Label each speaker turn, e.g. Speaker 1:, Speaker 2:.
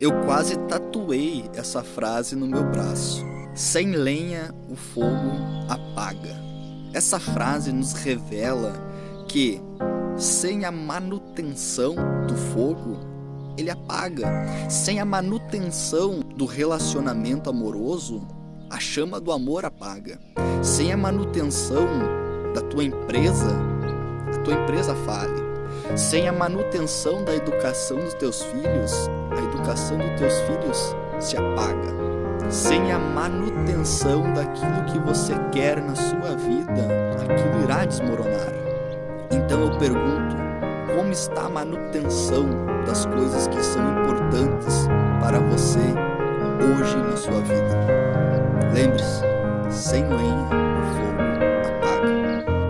Speaker 1: Eu quase tatuei essa frase no meu braço. Sem lenha, o fogo apaga. Essa frase nos revela que, sem a manutenção do fogo, ele apaga. Sem a manutenção do relacionamento amoroso, a chama do amor apaga. Sem a manutenção da tua empresa, a tua empresa fale. Sem a manutenção da educação dos teus filhos, a educação dos teus filhos se apaga. Sem a manutenção daquilo que você quer na sua vida, aquilo irá desmoronar. Então eu pergunto, como está a manutenção das coisas que são importantes para você hoje na sua vida? Lembre-se, sem lenha, o fogo